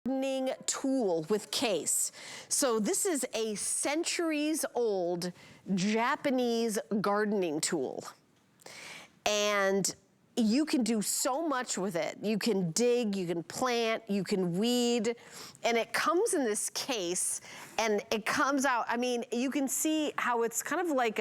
gardening tool with case. So this is a centuries old Japanese gardening tool. And you can do so much with it. You can dig, you can plant, you can weed, and it comes in this case and it comes out. I mean, you can see how it's kind of like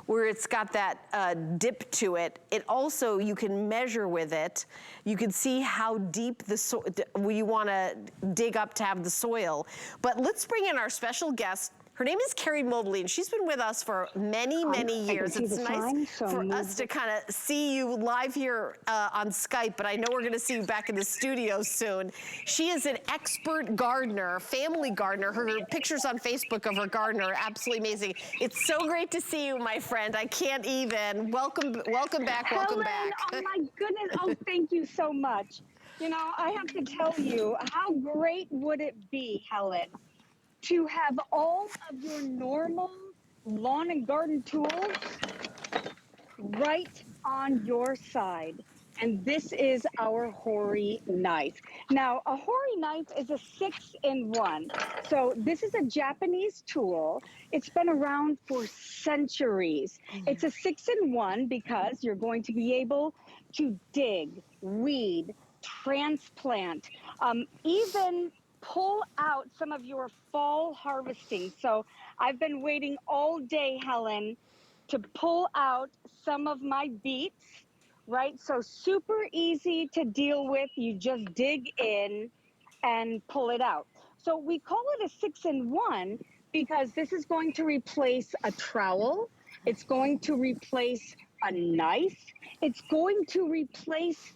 where it's got that dip to it. It also, you can measure with it. You can see how deep you wanna dig up to have the soil. But let's bring in our special guest. Her name is Carrie Mobley, and she's been with us for many, many years. It's nice for us to kind of see you live here on Skype, but I know we're gonna see you back in the studio soon. She is an expert gardener, family gardener. Her pictures on Facebook of her garden are absolutely amazing. It's so great to see you, my friend. I can't even. Welcome back, welcome back. Oh my goodness, oh, thank you so much. You know, I have to tell you, how great would it be, Helen, to have all of your normal lawn and garden tools right on your side. And this is our Hori knife. Now, a Hori knife is a 6-in-1. So this is a Japanese tool. It's been around for centuries. It's a 6-in-1 because you're going to be able to dig, weed, transplant, even pull out some of your fall harvesting. So I've been waiting all day, Helen, to pull out some of my beets, right? So super easy to deal with. You just dig in and pull it out. So we call it a 6-in-1 because this is going to replace a trowel. It's going to replace a knife. It's going to replace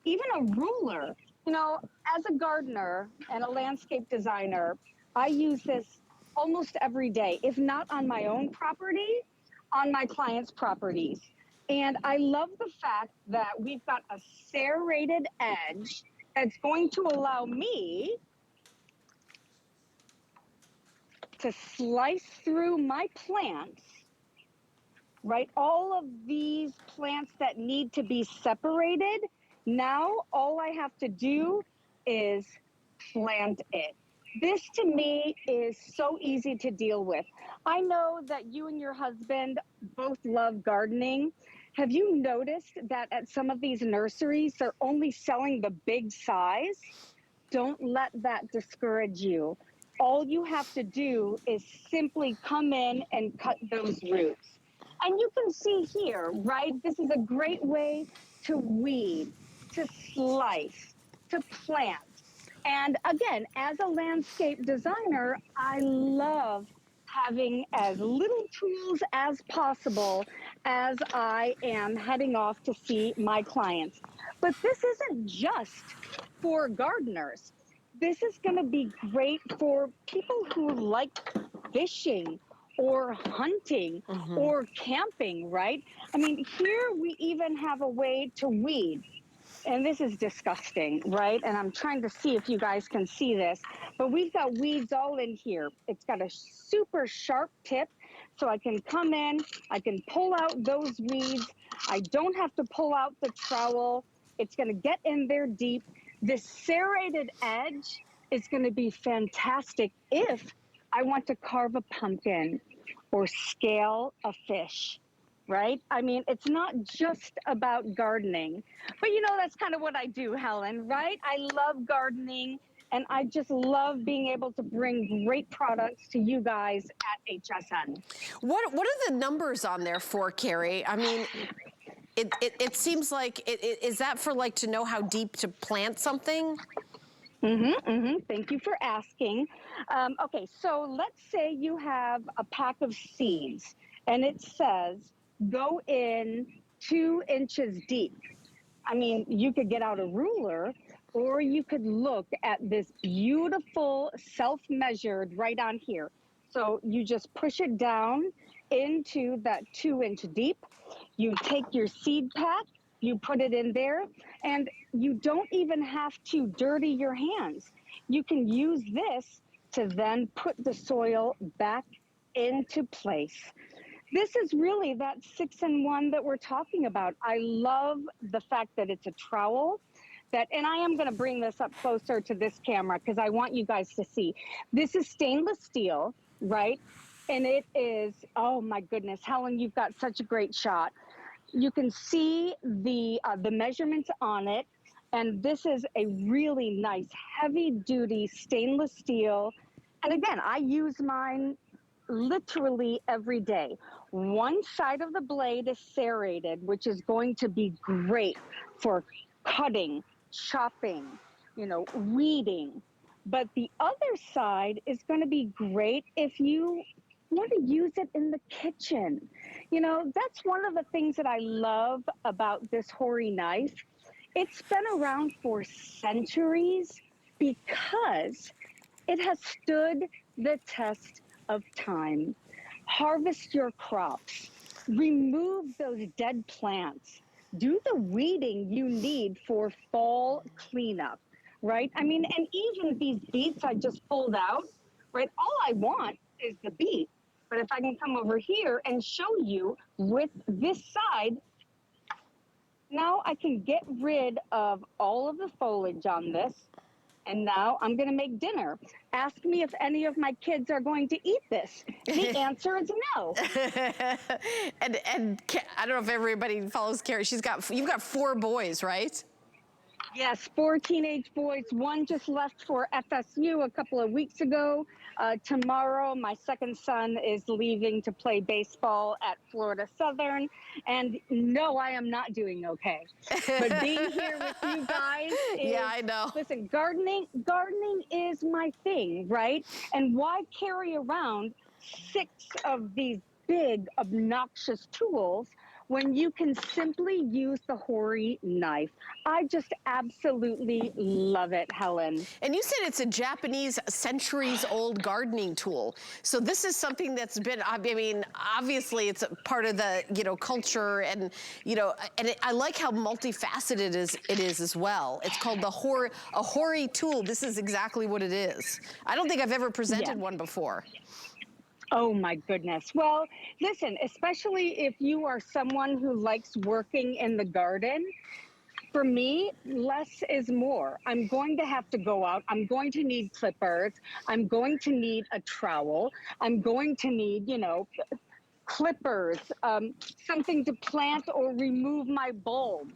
even a ruler. You know, as a gardener and a landscape designer, I use this almost every day, if not on my own property, on my clients' properties. And I love the fact that we've got a serrated edge that's going to allow me to slice through my plants, right? All of these plants that need to be separated, now all I have to do is plant it. This to me is so easy to deal with. I know that you and your husband both love gardening. Have you noticed that at some of these nurseries, they're only selling the big size? Don't let that discourage you. All you have to do is simply come in and cut those roots. And you can see here, right? This is a great way to weed, to slice, to plant. And again, as a landscape designer, I love having as little tools as possible as I am heading off to see my clients. But this isn't just for gardeners. This is going to be great for people who like fishing or hunting or camping, right? I mean, here we even have a way to weed. And this is disgusting, right? And I'm trying to see if you guys can see this, but we've got weeds all in here. It's got a super sharp tip, so I can come in, I can pull out those weeds. I don't have to pull out the trowel. It's gonna get in there deep. This serrated edge is gonna be fantastic if I want to carve a pumpkin or scale a fish. Right? I mean, it's not just about gardening, but you know, that's kind of what I do, Helen, right? I love gardening and I just love being able to bring great products to you guys at HSN. What are the numbers on there for, Carrie? I mean, it seems like, is that for like to know how deep to plant something? Thank you for asking. Okay, so let's say you have a pack of seeds and it says, go in 2 inches deep. I mean, you could get out a ruler or you could look at this beautiful self-measured right on here. So you just push it down into that 2-inch deep. You take your seed pack, you put it in there, and you don't even have to dirty your hands. You can use this to then put the soil back into place. This is really that 6-in-1 that we're talking about. I love the fact that it's a trowel, that, and I am going to bring this up closer to this camera because I want you guys to see. This is stainless steel, right? And it is, oh my goodness, Helen, you've got such a great shot. You can see the measurements on it. And this is a really nice heavy duty stainless steel. And again, I use mine literally every day. One side of the blade is serrated, which is going to be great for cutting, chopping, you know, weeding. But the other side is going to be great if you want to use it in the kitchen. You know, that's one of the things that I love about this Hori knife. It's been around for centuries because it has stood the test of time. Harvest your crops, remove those dead plants, do the weeding you need for fall cleanup, right? I mean, and even these beets I just pulled out, right? All I want is the beet. But if I can come over here and show you with this side, now I can get rid of all of the foliage on this. And now I'm going to make dinner. Ask me if any of my kids are going to eat this. The answer is no. and I don't know if everybody follows Carrie. You've got 4 boys, right? Yes, 4 teenage boys. One just left for FSU a couple of weeks ago. Tomorrow, my second son is leaving to play baseball at Florida Southern. And no, I am not doing okay. But being here with you guys is, yeah, I know. Listen, gardening is my thing, right? And why carry around 6 of these big, obnoxious tools when you can simply use the Hori knife? I just absolutely love it, Helen. And you said it's a Japanese centuries-old gardening tool. So this is something that's been, I mean, obviously it's a part of the, you know, culture and, you know, and I like how multifaceted it is as well. It's called a Hori tool. This is exactly what it is. I don't think I've ever presented one before. Oh my goodness. Well, listen, especially if you are someone who likes working in the garden, for me, less is more. I'm going to have to go out. I'm going to need clippers. I'm going to need a trowel. I'm going to need, you know, clippers, something to plant or remove my bulbs.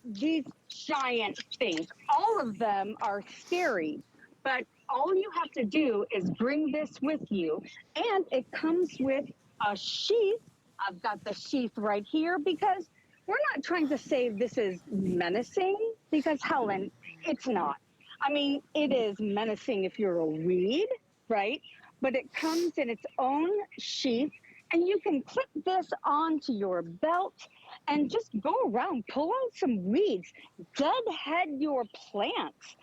These giant things, all of them are scary, but all you have to do is bring this with you, and it comes with a sheath. I've got the sheath right here because we're not trying to say this is menacing, because Helen, it's not. I mean, it is menacing if you're a weed, right? But it comes in its own sheath, and you can clip this onto your belt and just go around, pull out some weeds, deadhead your plants.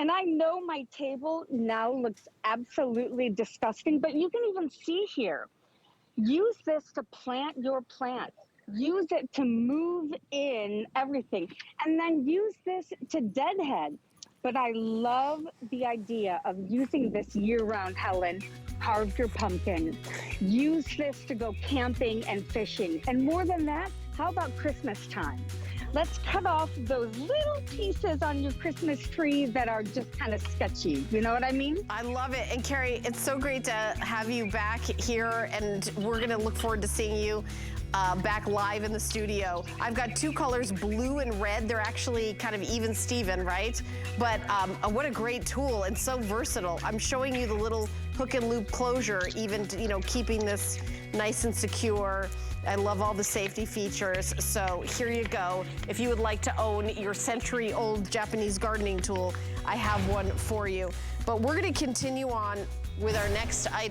And I know my table now looks absolutely disgusting, but you can even see here. Use this to plant your plants. Use it to move in everything. And then use this to deadhead. But I love the idea of using this year-round, Helen. Carve your pumpkin. Use this to go camping and fishing. And more than that, how about Christmas time? Let's cut off those little pieces on your Christmas tree that are just kind of sketchy. You know what I mean? I love it. And Carrie, it's so great to have you back here, and we're going to look forward to seeing you back live in the studio. I've got 2 colors, blue and red. They're actually kind of even Steven, right? But what a great tool and so versatile. I'm showing you the little hook and loop closure, even, you know, keeping this nice and secure. I love all the safety features. So here you go. If you would like to own your century-old Japanese gardening tool, I have one for you. But we're going to continue on with our next item.